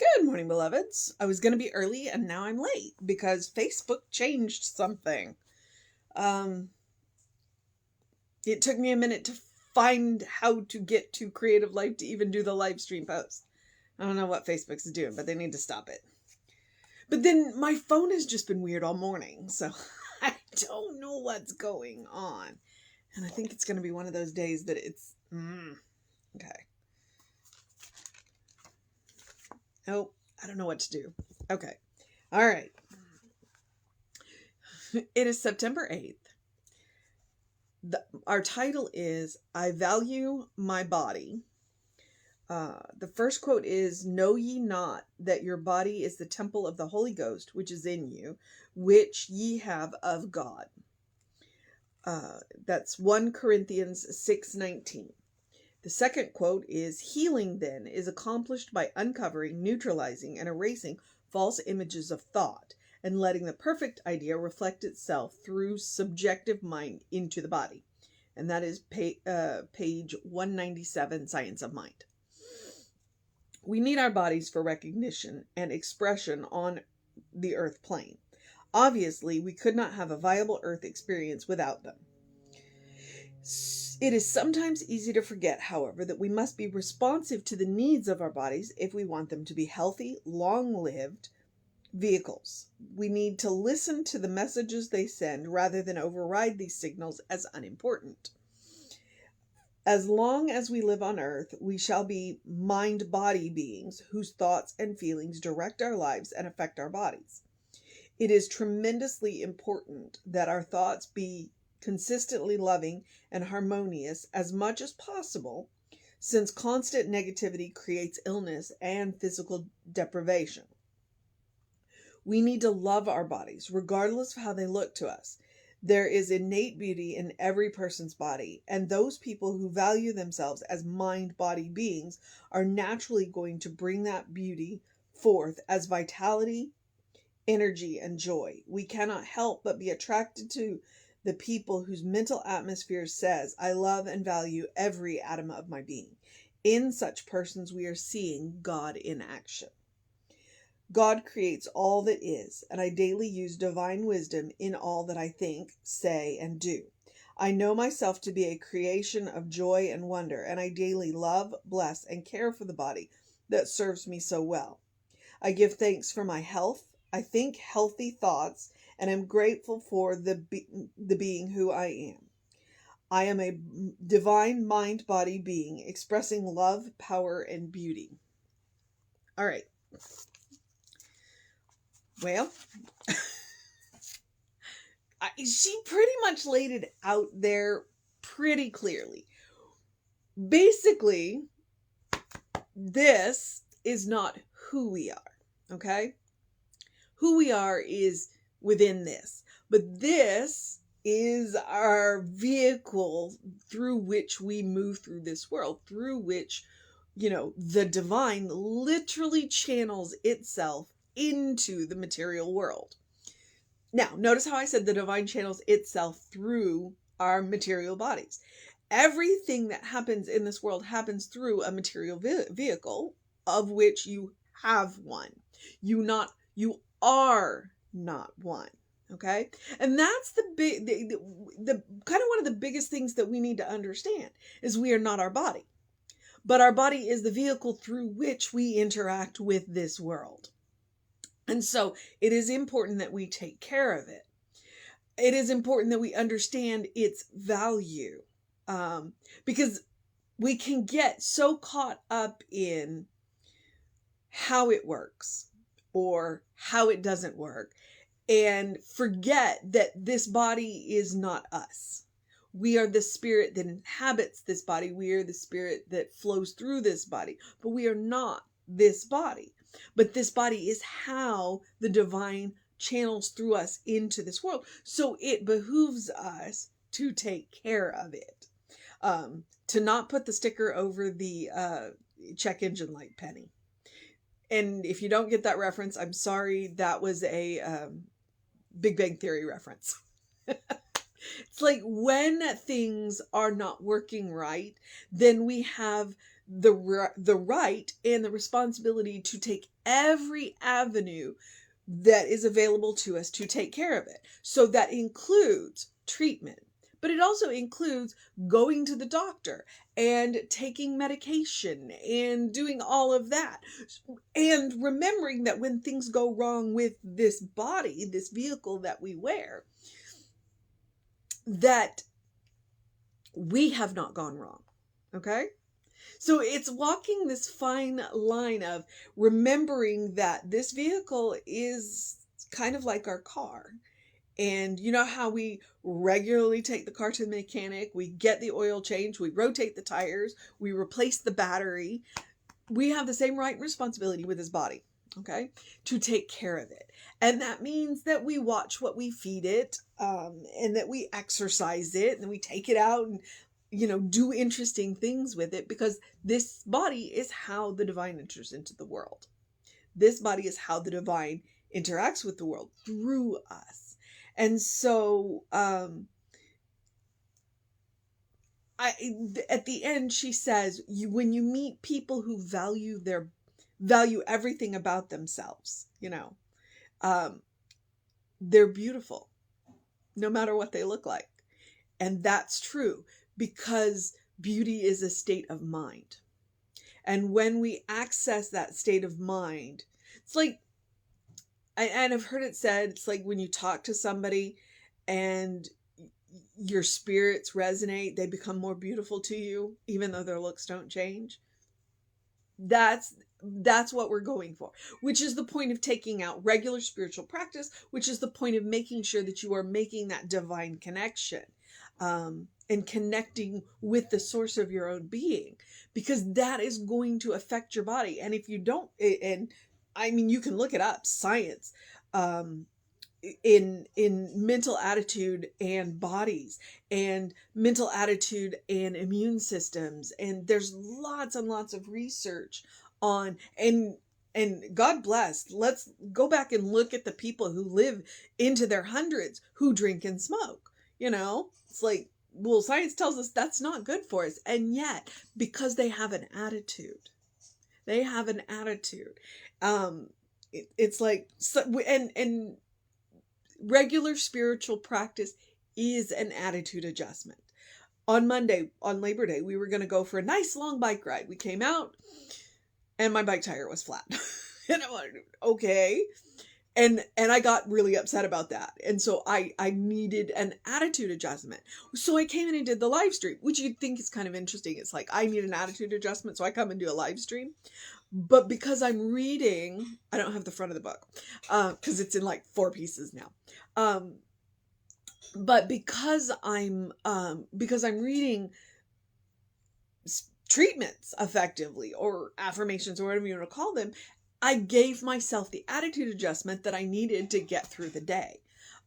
Good morning, beloveds. I was going to be early and now I'm late because Facebook changed something. It took me a minute to find how to get to Creative Life to even do the live stream post. I don't know what Facebook's doing, but they need to stop it. But then my phone has just been weird all morning, so I don't know what's going on. And I think it's going to be one of those days that it's... okay. Oh, I don't know what to do. Okay. All right. It is September 8th. Our title is, I Value My Body. The first quote is, Know ye not that your body is the temple of the Holy Ghost, which is in you, which ye have of God. That's 1 Corinthians 6:19. The second quote is, Healing then is accomplished by uncovering, neutralizing, and erasing false images of thought, and letting the perfect idea reflect itself through subjective mind into the body. And that is page 197, Science of Mind. We need our bodies for recognition and expression on the earth plane. Obviously, we could not have a viable earth experience without them. It is sometimes easy to forget, however, that we must be responsive to the needs of our bodies if we want them to be healthy, long-lived vehicles. We need to listen to the messages they send rather than override these signals as unimportant. As long as we live on earth, we shall be mind-body beings whose thoughts and feelings direct our lives and affect our bodies. It is tremendously important that our thoughts be consistently loving and harmonious as much as possible, since constant negativity creates illness and physical deprivation. We need to love our bodies, regardless of how they look to us. There is innate beauty in every person's body, and those people who value themselves as mind-body beings are naturally going to bring that beauty forth as vitality, energy, and joy. We cannot help but be attracted to the people whose mental atmosphere says, I love and value every atom of my being. In such persons, we are seeing God in action. God creates all that is, and I daily use divine wisdom in all that I think, say, and do. I know myself to be a creation of joy and wonder, and I daily love, bless, and care for the body that serves me so well. I give thanks for my health. I think healthy thoughts, and am grateful for the being who I am. I am a divine mind-body being expressing love, power, and beauty. All right. Well, she pretty much laid it out there pretty clearly. Basically, this is not who we are, okay? Who we are is within this, but this is our vehicle through which we move through this world, through which, the divine literally channels itself into the material world. Now, notice how I said the divine channels itself through our material bodies. Everything that happens in this world happens through a material vehicle, of which you have one. You are not one. Okay. And that's the kind of one of the biggest things that we need to understand is we are not our body, but our body is the vehicle through which we interact with this world. And so it is important that we take care of it. It is important that we understand its value, because we can get so caught up in how it works or how it doesn't work and forget that this body is not us. We are the spirit that inhabits this body. We are the spirit that flows through this body, but we are not this body. But this body is how the divine channels through us into this world. So it behooves us to take care of it. To not put the sticker over the check engine light penny. And if you don't get that reference, I'm sorry. That was a Big Bang Theory reference. It's like when things are not working right, then we have the right and the responsibility to take every avenue that is available to us to take care of it. So that includes treatment, but it also includes going to the doctor and taking medication and doing all of that. And remembering that when things go wrong with this body, this vehicle that we wear, that we have not gone wrong. Okay? So it's walking this fine line of remembering that this vehicle is kind of like our car. And you know how we regularly take the car to the mechanic, we get the oil change, we rotate the tires, we replace the battery. We have the same right and responsibility with this body, okay, to take care of it. And that means that we watch what we feed it, and that we exercise it, and we take it out and, do interesting things with it, because this body is how the divine enters into the world. This body is how the divine interacts with the world, through us. And so, at the end, she says, when you meet people who value everything about themselves, they're beautiful, no matter what they look like. And that's true, because beauty is a state of mind. And when we access that state of mind, it's like, and I've heard it said, it's like when you talk to somebody and your spirits resonate, they become more beautiful to you, even though their looks don't change. That's what we're going for, which is the point of taking out regular spiritual practice, which is the point of making sure that you are making that divine connection, and connecting with the source of your own being, because that is going to affect your body. And if you don't, and I mean, you can look it up, science, in mental attitude and bodies, and mental attitude and immune systems. And there's lots and lots of research on, and God bless, let's go back and look at the people who live into their hundreds who drink and smoke. It's like, well, science tells us that's not good for us. And yet, because they have an attitude, it's like, and regular spiritual practice is an attitude adjustment. On Monday, on Labor Day, we were going to go for a nice long bike ride. We came out and my bike tire was flat. And I'm like, okay. And I got really upset about that. And so I needed an attitude adjustment. So I came in and did the live stream, which you'd think is kind of interesting. It's like, I need an attitude adjustment, so I come and do a live stream. But because I'm reading, I don't have the front of the book, because it's in like 4 pieces now. But because I'm reading treatments effectively, or affirmations, or whatever you want to call them, I gave myself the attitude adjustment that I needed to get through the day.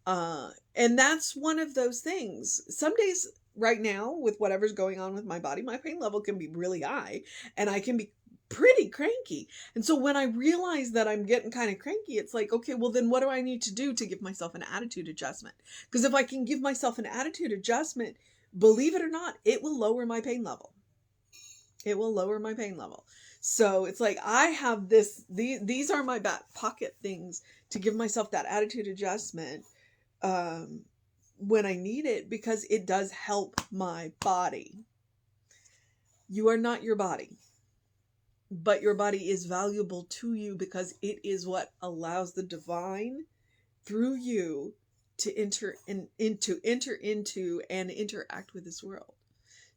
And that's one of those things. Some days right now, with whatever's going on with my body, my pain level can be really high and I can be pretty cranky. And so when I realize that I'm getting kind of cranky, it's like, okay, well then what do I need to do to give myself an attitude adjustment? Because if I can give myself an attitude adjustment, believe it or not, it will lower my pain level. It will lower my pain level. So it's like, I have these are my back pocket things to give myself that attitude adjustment when I need it, because it does help my body. You are not your body, but your body is valuable to you, because it is what allows the divine through you to enter into and interact with this world.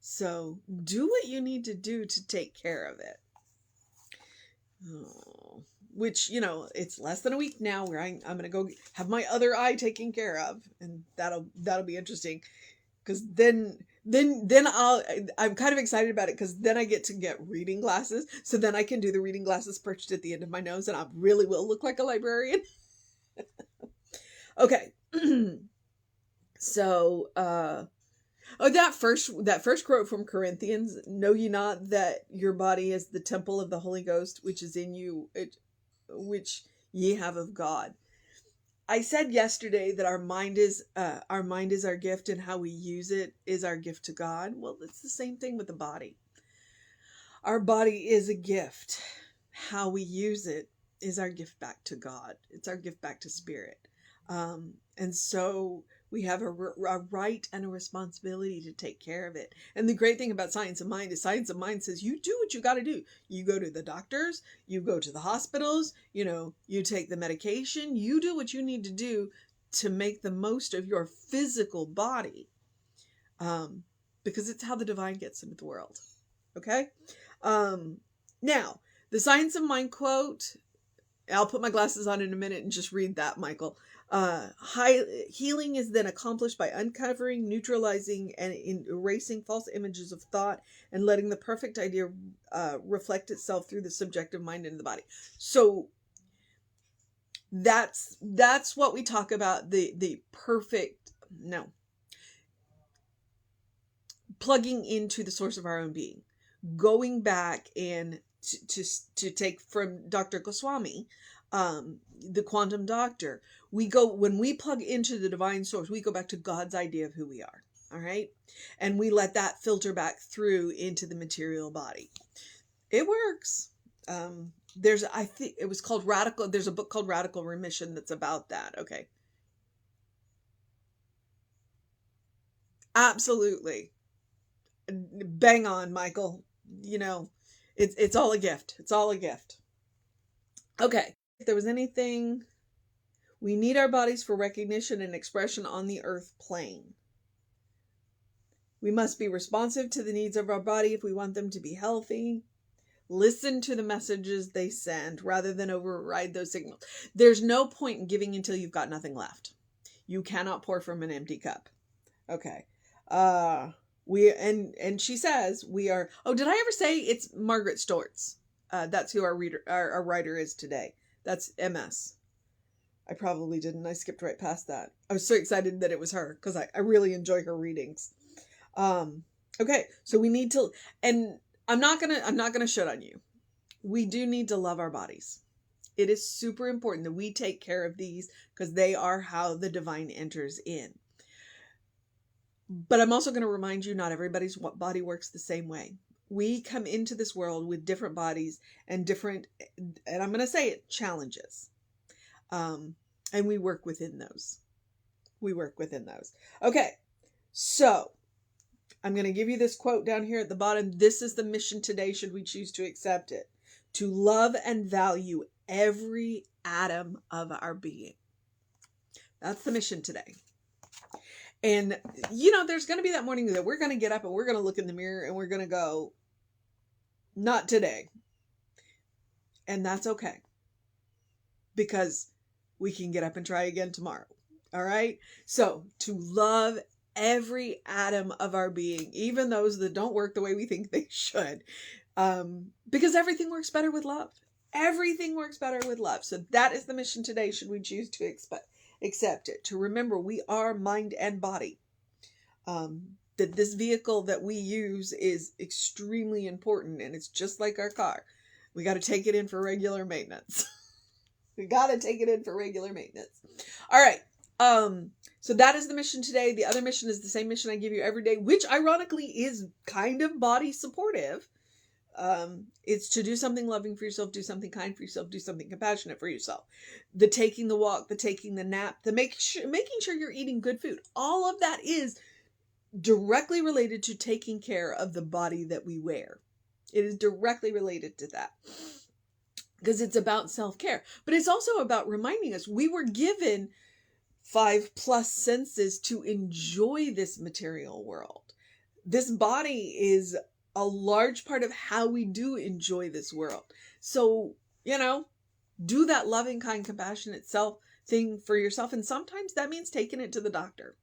So do what you need to do to take care of it. Oh, which, it's less than a week now where I'm going to go have my other eye taken care of, and that'll be interesting, because then I'm kind of excited about it, because then I get to get reading glasses, so then I can do the reading glasses perched at the end of my nose, and I really will look like a librarian. Okay. So, that first quote from Corinthians, know ye not that your body is the temple of the Holy Ghost, which is in you, which ye have of God. I said yesterday that our mind is our gift, and how we use it is our gift to God. Well, it's the same thing with the body. Our body is a gift. How we use it is our gift back to God. It's our gift back to spirit. And so we have a right and a responsibility to take care of it. And the great thing about science of mind is science of mind says you do what you got to do. You go to the doctors, you go to the hospitals, you take the medication, you do what you need to do to make the most of your physical body. Because it's how the divine gets into the world. Okay? Now, the Science of Mind quote, I'll put my glasses on in a minute and just read that, Michael. Healing is then accomplished by uncovering, neutralizing, and erasing false images of thought and letting the perfect idea reflect itself through the subjective mind into the body. So that's what we talk about, the perfect, no, plugging into the source of our own being, going back and to take from Dr. Goswami, the quantum doctor, when we plug into the divine source, we go back to God's idea of who we are. All right. And we let that filter back through into the material body. It works. I think it was called Radical. There's a book called Radical Remission that's about that. Okay. Absolutely. Bang on, Michael. It's all a gift. It's all a gift. Okay. If there was anything, we need our bodies for recognition and expression on the earth plane. We must be responsive to the needs of our body if we want them to be healthy. Listen to the messages they send rather than override those signals. There's no point in giving until you've got nothing left. You cannot pour from an empty cup. Okay. And she says we are, did I ever say it's Margaret Stortz? That's who our writer is today. That's MS. I probably didn't. I skipped right past that. I was so excited that it was her because I really enjoy her readings. Okay. So we need to, and I'm not gonna shut on you. We do need to love our bodies. It is super important that we take care of these because they are how the divine enters in. But I'm also going to remind you, not everybody's body works the same way. We come into this world with different bodies and different, and I'm going to say it, challenges. And we work within those. Okay. So I'm going to give you this quote down here at the bottom. This is the mission today, should we choose to accept it. To love and value every atom of our being. That's the mission today. And, there's going to be that morning that we're going to get up and we're going to look in the mirror and we're going to go, not today. And that's okay. Because we can get up and try again tomorrow. All right. So to love every atom of our being, even those that don't work the way we think they should, because everything works better with love. Everything works better with love. So that is the mission today, should we choose to accept it. To remember we are mind and body. That this vehicle that we use is extremely important, and it's just like our car. We got to take it in for regular maintenance. All right. So that is the mission today. The other mission is the same mission I give you every day, which ironically is kind of body supportive. It's to do something loving for yourself, do something kind for yourself, do something compassionate for yourself. The taking the walk, the taking the nap, the making sure you're eating good food. All of that is directly related to taking care of the body that we wear. It is directly related to that. Because it's about self-care. But it's also about reminding us we were given 5+ senses to enjoy this material world. This body is a large part of how we do enjoy this world. So, do that loving, kind, compassionate self thing for yourself. And sometimes that means taking it to the doctor.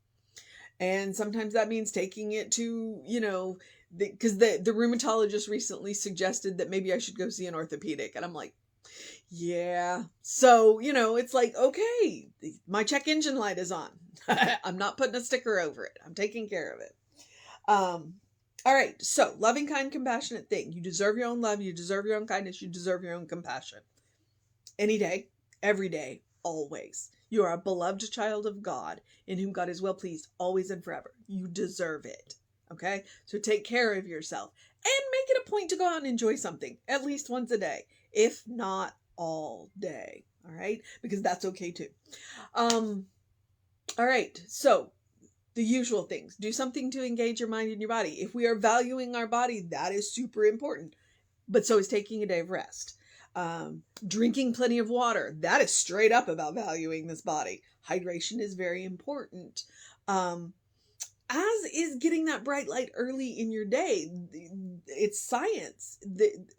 And sometimes that means taking it to, because the rheumatologist recently suggested that maybe I should go see an orthopedic. And I'm like, yeah. So, it's like, okay, my check engine light is on. I'm not putting a sticker over it. I'm taking care of it. All right. So loving, kind, compassionate thing. You deserve your own love. You deserve your own kindness. You deserve your own compassion. Any day, every day, always. You are a beloved child of God in whom God is well pleased always and forever. You deserve it. Okay. So take care of yourself And make it a point to go out and enjoy something at least once a day, if not all day. All right, because that's okay too. All right, so the usual things. Do something to engage your mind and your body. If we are valuing our body, that is super important. But so is taking a day of rest. Drinking plenty of water. That is straight up about valuing this body. Hydration is very important. As is getting that bright light early in your day. It's science.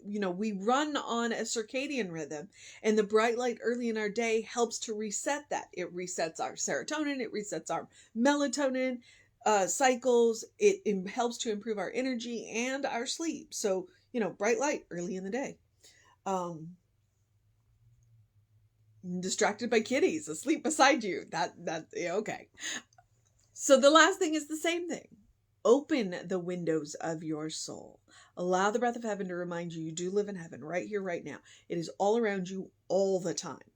We run on a circadian rhythm, and the bright light early in our day helps to reset that. It resets our serotonin. It resets our melatonin cycles. It helps to improve our energy and our sleep. So, bright light early in the day. Distracted by kitties asleep beside you. Okay. So the last thing is the same thing. Open the windows of your soul. Allow the breath of heaven to remind you do live in heaven right here, right now. It is all around you all the time.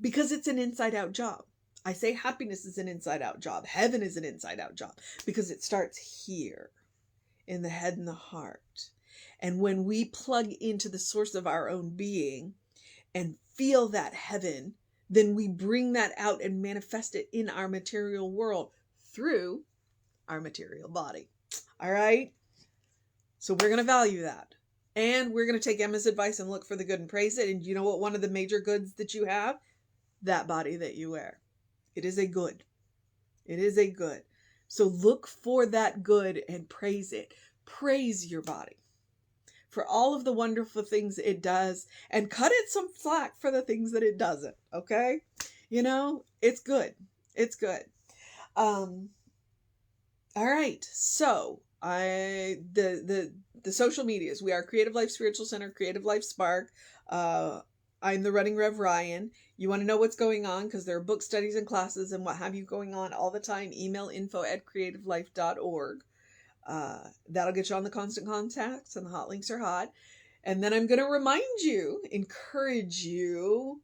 Because it's an inside out job. I say happiness is an inside out job. Heaven is an inside out job because it starts here in the head and the heart. And when we plug into the source of our own being and feel that heaven, then we bring that out and manifest it in our material world through our material body. All right? So we're going to value that. And we're going to take Emma's advice and look for the good and praise it. And you know what? One of the major goods that you have? That body that you wear. It is a good. It is a good. So look for that good and praise it. Praise your body for all of the wonderful things it does, and cut it some slack for the things that it doesn't. Okay? It's good. It's good. All right. So the social medias, we are Creative Life Spiritual Center, Creative Life Spark. I'm the Running Rev Ryan. You want to know what's going on because there are book studies and classes and what have you going on all the time. Email info@creativelife.org. That'll get you on the constant contacts, and the hot links are hot. And then I'm going to remind you, encourage you,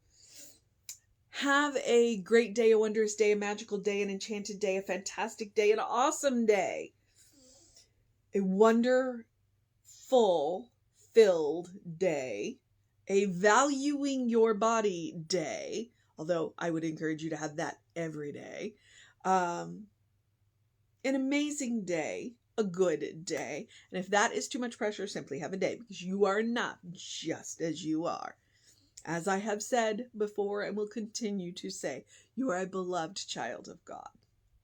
have a great day, a wondrous day, a magical day, an enchanted day, a fantastic day, an awesome day, a wonderful, filled day, a valuing your body day, although I would encourage you to have that every day, an amazing day, a good day. And if that is too much pressure, simply have a day, because you are enough just as you are. As I have said before and will continue to say, you are a beloved child of God.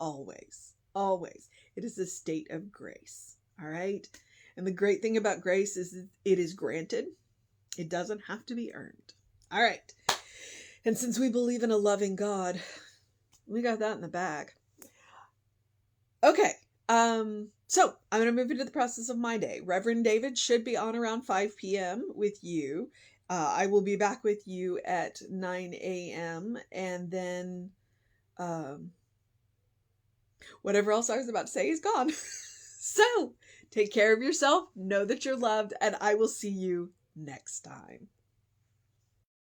Always, always. It is a state of grace. All right? And the great thing about grace is it is granted. It doesn't have to be earned. All right. And since we believe in a loving God, we got that in the bag. Okay. So I'm going to move into the process of my day. Reverend David should be on around 5 p.m. with you. I will be back with you at 9 a.m. And then whatever else I was about to say is gone. So take care of yourself. Know that you're loved. And I will see you next time.